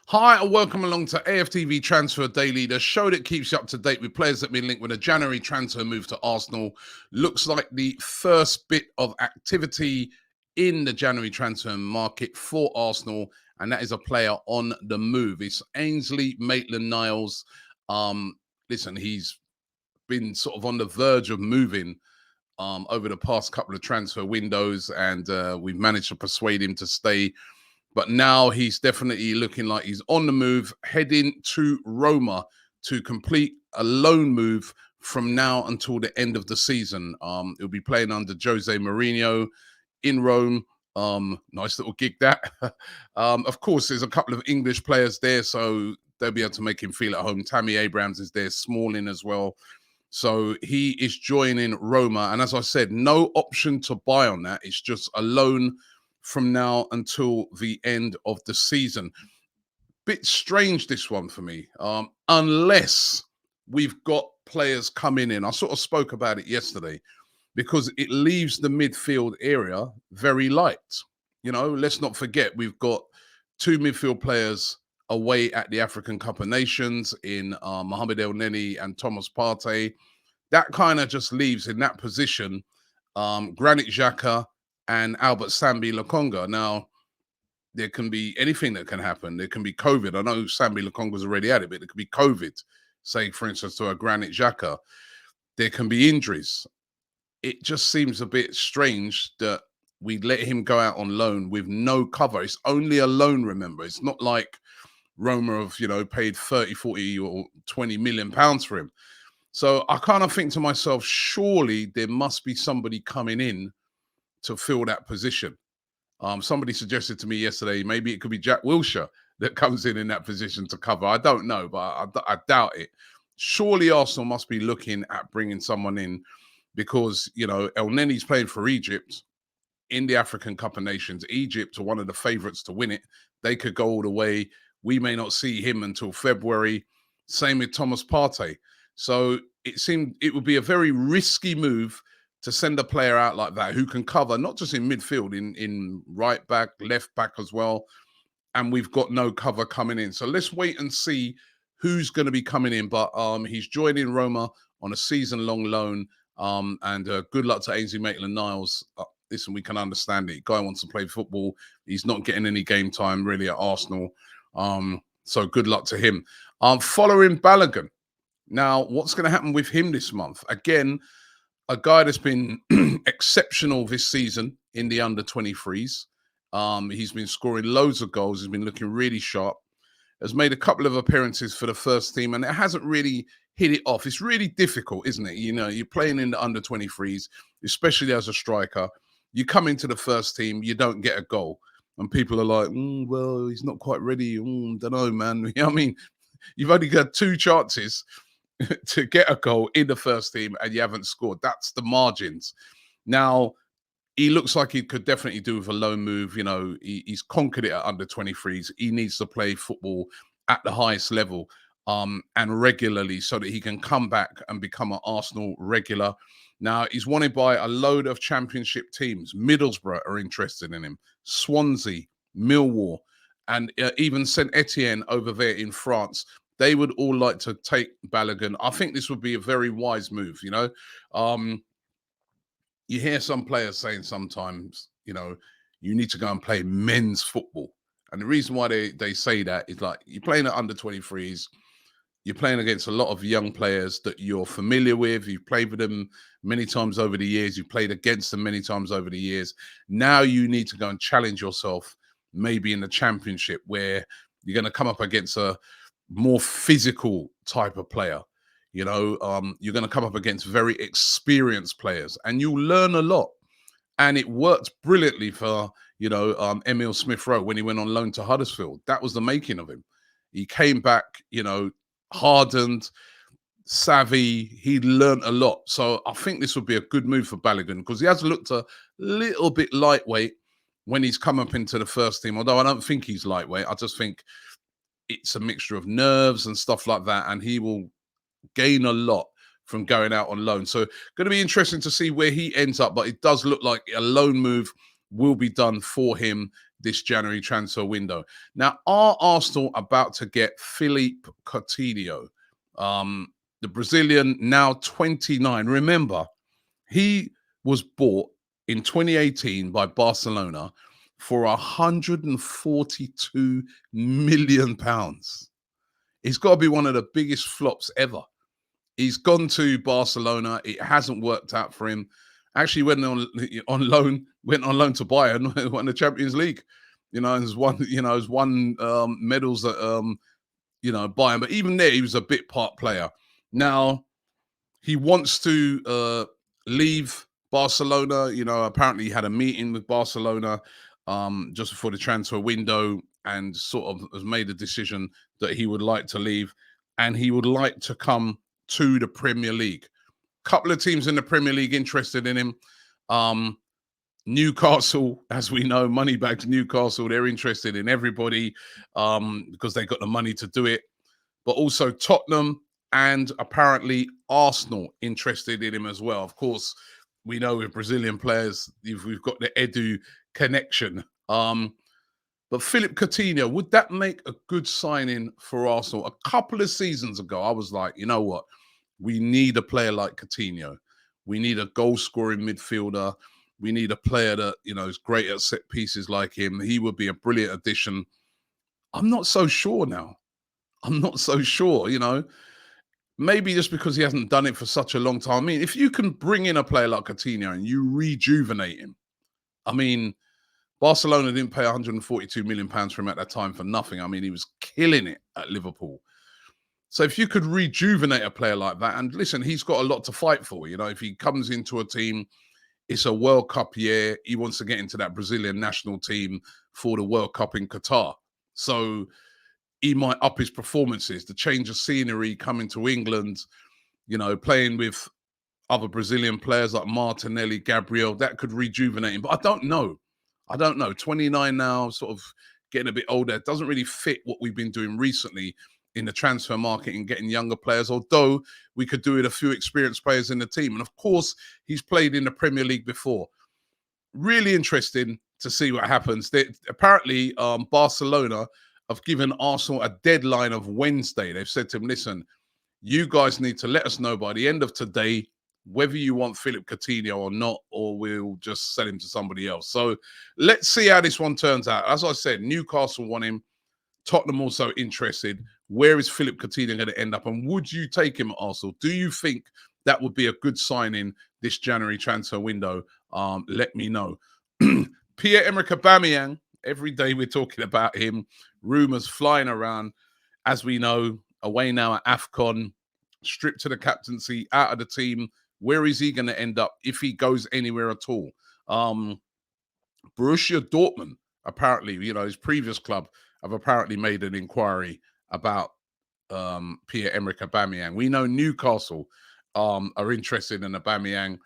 Hi, and welcome along to AFTV Transfer Daily, the show that keeps you up to date with players that have been linked with a January transfer move to Arsenal. Looks like the first bit of activity in the January transfer market for Arsenal, and that is a player on the move. It's Ainsley Maitland-Niles. Listen, he's been sort of on the verge of moving over the past couple of transfer windows, and we've managed to persuade him to stay. But now he's definitely looking like he's on the move, heading to Roma to complete a loan move from now until the end of the season. He'll be playing under Jose Mourinho in Rome. Nice little gig that. Of course, there's a couple of English players there, so they'll be able to make him feel at home. Tammy Abrams is there, Smalling as well. So he is joining Roma. And as I said, no option to buy on that. It's just a loan from now until the end of the season. Bit strange, this one for me, unless we've got players coming in. I sort of spoke about it yesterday because it leaves the midfield area very light. You know, let's not forget we've got two midfield players away at the African Cup of Nations in Mohamed El Neni and Thomas Partey. That kind of just leaves in that position Granit Xhaka and Albert Sambi Lokonga. Now, there can be anything that can happen. There can be COVID. I know Sambi Lokonga's already had it, but there could be COVID, say, for instance, to a Granit Xhaka. There can be injuries. It just seems a bit strange that we let him go out on loan with no cover. It's only a loan, remember. It's not like Roma have, paid 30, 40 or 20 million pounds for him. So I kind of think to myself, surely there must be somebody coming in to fill that position. Somebody suggested to me yesterday, maybe it could be Jack Wilshere that comes in that position to cover. I don't know, but I doubt it. Surely Arsenal must be looking at bringing someone in because, El Neni's playing for Egypt in the African Cup of Nations. Egypt are one of the favourites to win it. They could go all the way. We may not see him until February. Same with Thomas Partey. So it seemed it would be a very risky move to send a player out like that who can cover not just in midfield, in right back, left back as well. And we've got no cover coming in. So let's wait and see who's going to be coming in. But he's joining Roma on a season-long loan. And good luck to Ainsley Maitland-Niles. Listen, we can understand it. Guy wants to play football. He's not getting any game time really at Arsenal. So good luck to him. Folarin Balagun. Now, what's going to happen with him this month? Again, a guy that's been exceptional this season in the under-23s. He's been scoring loads of goals. He's been looking really sharp. Has made a couple of appearances for the first team, and it hasn't really hit it off. It's really difficult, isn't it? You're playing in the under-23s, especially as a striker. You come into the first team, you don't get a goal. And people are like, well, he's not quite ready. Don't know, man. You know what I mean? You've only got 2 chances to get a goal in the first team and you haven't scored. That's the margins. Now, he looks like he could definitely do with a loan move. He's conquered it at under-23s. He needs to play football at the highest level and regularly so that he can come back and become an Arsenal regular. Now, he's wanted by a load of championship teams. Middlesbrough are interested in him. Swansea, Millwall, and even St. Etienne over there in France. They would all like to take Balagun. I think this would be a very wise move, You hear some players saying sometimes, you need to go and play men's football. And the reason why they say that is like you're playing at under-23s. You're playing against a lot of young players that you're familiar with. You've played with them many times over the years. You've played against them many times over the years. Now you need to go and challenge yourself maybe in the championship where you're going to come up against a more physical type of player. You're going to come up against very experienced players and you'll learn a lot. And it worked brilliantly for, Emile Smith-Rowe when he went on loan to Huddersfield. That was the making of him. He came back, hardened, savvy. He learned a lot. So I think this would be a good move for Balagun because he has looked a little bit lightweight when he's come up into the first team. Although I don't think he's lightweight. I just think it's a mixture of nerves and stuff like that. And he will gain a lot from going out on loan. So going to be interesting to see where he ends up. But it does look like a loan move will be done for him this January transfer window. Now, are Arsenal about to get Phillipe Coutinho? The Brazilian, now 29. Remember, he was bought in 2018 by Barcelona for £142 million. He's got to be one of the biggest flops ever. He's gone to Barcelona. It hasn't worked out for him. Actually went on loan to Bayern, won the Champions League. And has won medals at Bayern. But even there, he was a bit part player. Now he wants to leave Barcelona. Apparently he had a meeting with Barcelona just before the transfer window and sort of has made a decision that he would like to leave and he would like to come to the Premier League. Couple of teams in the Premier League interested in him. Newcastle, as we know, Moneybags Newcastle, they're interested in everybody because they got the money to do it. But also Tottenham and apparently Arsenal interested in him as well. Of course, we know with Brazilian players, we've got the Edu connection. But Phillipe Coutinho, would that make a good signing for Arsenal? A couple of seasons ago, I was like, you know what? We need a player like Coutinho. We need a goal-scoring midfielder. We need a player that, is great at set pieces like him. He would be a brilliant addition. I'm not so sure now. I'm not so sure, Maybe just because he hasn't done it for such a long time. I mean, if you can bring in a player like Coutinho and you rejuvenate him, I mean, Barcelona didn't pay £142 million for him at that time for nothing. I mean, he was killing it at Liverpool. So if you could rejuvenate a player like that, and listen, he's got a lot to fight for. If he comes into a team, it's a World Cup year. He wants to get into that Brazilian national team for the World Cup in Qatar. So he might up his performances, the change of scenery, coming to England, playing with other Brazilian players like Martinelli, Gabriel, that could rejuvenate him. But I don't know. 29 now, sort of getting a bit older. It doesn't really fit what we've been doing recently in the transfer market and getting younger players, although we could do it a few experienced players in the team. And of course, he's played in the Premier League before. Really interesting to see what happens. Apparently, Barcelona have given Arsenal a deadline of Wednesday. They've said to him, listen, you guys need to let us know by the end of today whether you want Phillipe Coutinho or not, or we'll just sell him to somebody else. So let's see how this one turns out. As I said, Newcastle want him. Tottenham also interested. Where is Phillipe Coutinho going to end up? And would you take him at Arsenal? Do you think that would be a good signing this January transfer window? Let me know. Pierre-Emerick Aubameyang, every day we're talking about him. Rumours flying around. As we know, away now at AFCON, stripped to the captaincy, out of the team. Where is he going to end up if he goes anywhere at all? Borussia Dortmund, apparently, his previous club, have apparently made an inquiry about Pierre-Emerick Aubameyang. We know Newcastle are interested in Aubameyang.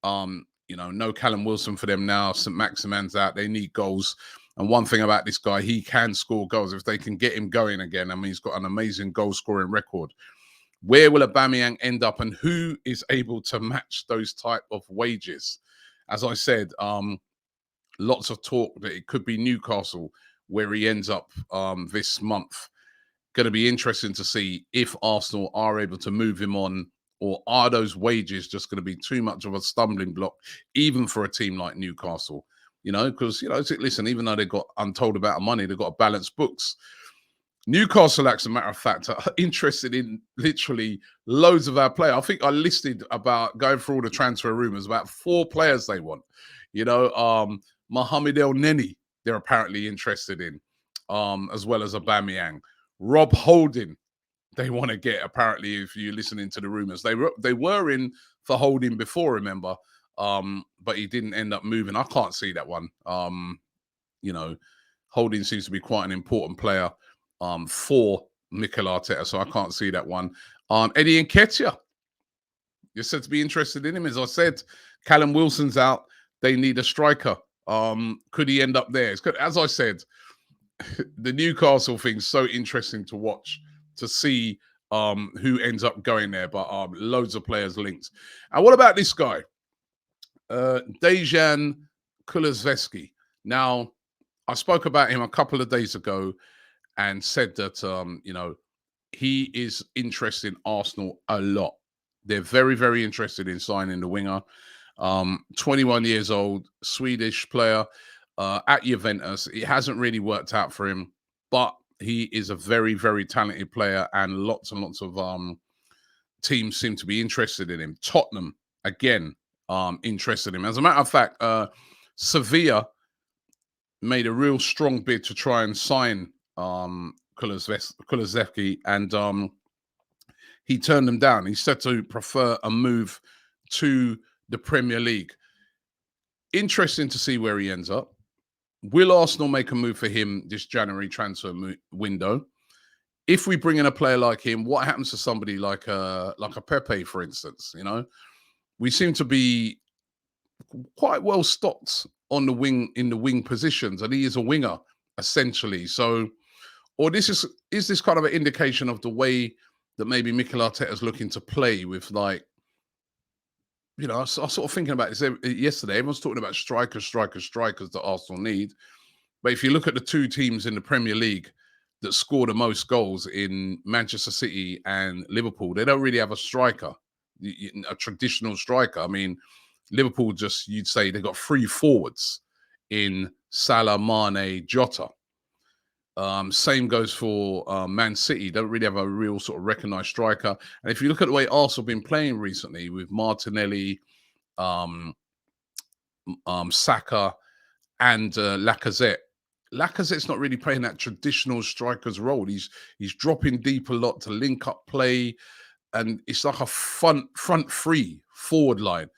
No Callum Wilson for them now. St. Maximan's out. They need goals. And one thing about this guy, he can score goals if they can get him going again. I mean, he's got an amazing goal-scoring record. Where will Aubameyang end up and who is able to match those type of wages? As I said, lots of talk that it could be Newcastle where he ends up this month. Going to be interesting to see if Arsenal are able to move him on, or are those wages just going to be too much of a stumbling block, even for a team like Newcastle? Because, listen, even though they've got untold amount of money, they've got balanced books. Newcastle, as a matter of fact, are interested in literally loads of our players. I think I listed, about going through all the transfer rumours, about 4 players they want. Mohamed El Neni, they're apparently interested in, as well as Aubameyang. Rob Holding, they want to get, apparently, if you're listening to the rumours. They were in for Holding before, remember, but he didn't end up moving. I can't see that one. Holding seems to be quite an important player for Mikel Arteta, so I can't see that one. Eddie Nketiah, you're said to be interested in him. As I said, Callum Wilson's out. They need a striker. Could he end up there? As I said, the Newcastle thing's so interesting to watch, to see who ends up going there. But loads of players linked. And what about this guy? Dejan Kulusevski. Now, I spoke about him a couple of days ago and said that he is interested in Arsenal a lot. They're very, very interested in signing the winger. 21 years old, Swedish player at Juventus. It hasn't really worked out for him, but he is a very, very talented player, and lots of teams seem to be interested in him. Tottenham, again, interested in him. As a matter of fact, Sevilla made a real strong bid to try and sign Kulusevski, and he turned them down. He said to prefer a move to the Premier League. Interesting to see where he ends up. Will Arsenal make a move for him this January transfer window? If we bring in a player like him, what happens to somebody like a Pepe, for instance? We seem to be quite well stocked on the wing, in the wing positions, and he is a winger essentially. So, or is this kind of an indication of the way that maybe Mikel Arteta is looking to play with, like, I was sort of thinking about this yesterday. Everyone's talking about strikers that Arsenal need. But if you look at the two teams in the Premier League that score the most goals in Manchester City and Liverpool, they don't really have a striker, a traditional striker. I mean, Liverpool you'd say they've got three forwards in Salah, Mane, Jota. Same goes for Man City. They don't really have a real sort of recognised striker. And if you look at the way Arsenal have been playing recently with Martinelli, Saka, and Lacazette. Lacazette's not really playing that traditional striker's role. He's dropping deep a lot to link up play, and it's like a front three forward line.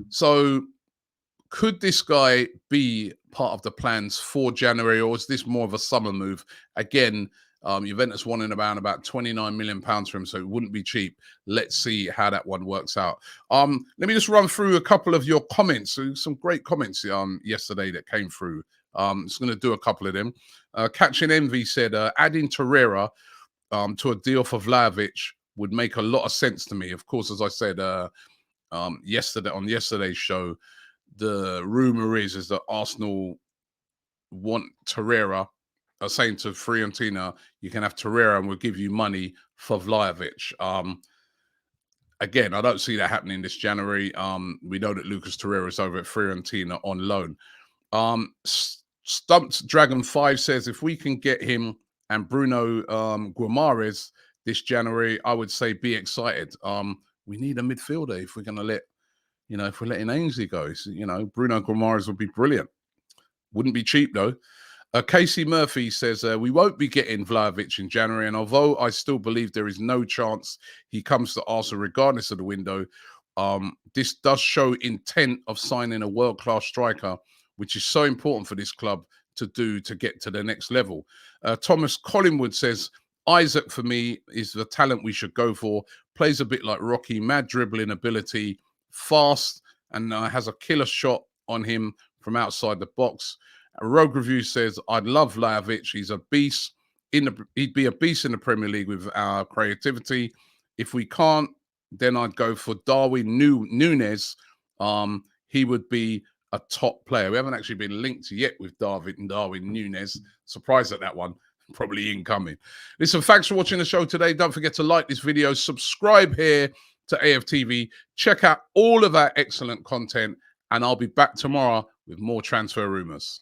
So could this guy be part of the plans for January, or is this more of a summer move? Again, Juventus wanting about £29 million for him, so it wouldn't be cheap. Let's see how that one works out. Let me just run through a couple of your comments. Some great comments yesterday that came through. Just going to do a couple of them. Catching Envy said, adding Torreira to a deal for Vlahovic would make a lot of sense to me. Of course, as I said yesterday on yesterday's show, the rumor is that Arsenal want Torreira, are saying to Fiorentina, you can have Torreira and we'll give you money for Vlahovic. Again, I don't see that happening this January. We know that Lucas Torreira is over at Fiorentina on loan. Stumped Dragon 5 says, if we can get him and Bruno Guimaraes this January, I would say be excited. We need a midfielder if we're going to if we're letting Ainsley go. Bruno Guimaraes would be brilliant. Wouldn't be cheap though. Casey Murphy says, we won't be getting Vlahovic in January, and although I still believe there is no chance he comes to Arsenal regardless of the window, this does show intent of signing a world-class striker, which is so important for this club to get to the next level. Thomas Collingwood says, Isaac for me is the talent we should go for. Plays a bit like Rocky, mad dribbling ability, fast, and has a killer shot on him from outside the box. Rogue Review says, I'd love Vlahovic. He's a beast. He'd be a beast in the Premier League with our creativity. If we can't, then I'd go for Darwin Núñez. He would be a top player. We haven't actually been linked yet with Darwin Núñez. Surprised at that one. Probably incoming. Listen, thanks for watching the show today. Don't forget to like this video, subscribe here to AFTV, check out all of our excellent content, and I'll be back tomorrow with more transfer rumors.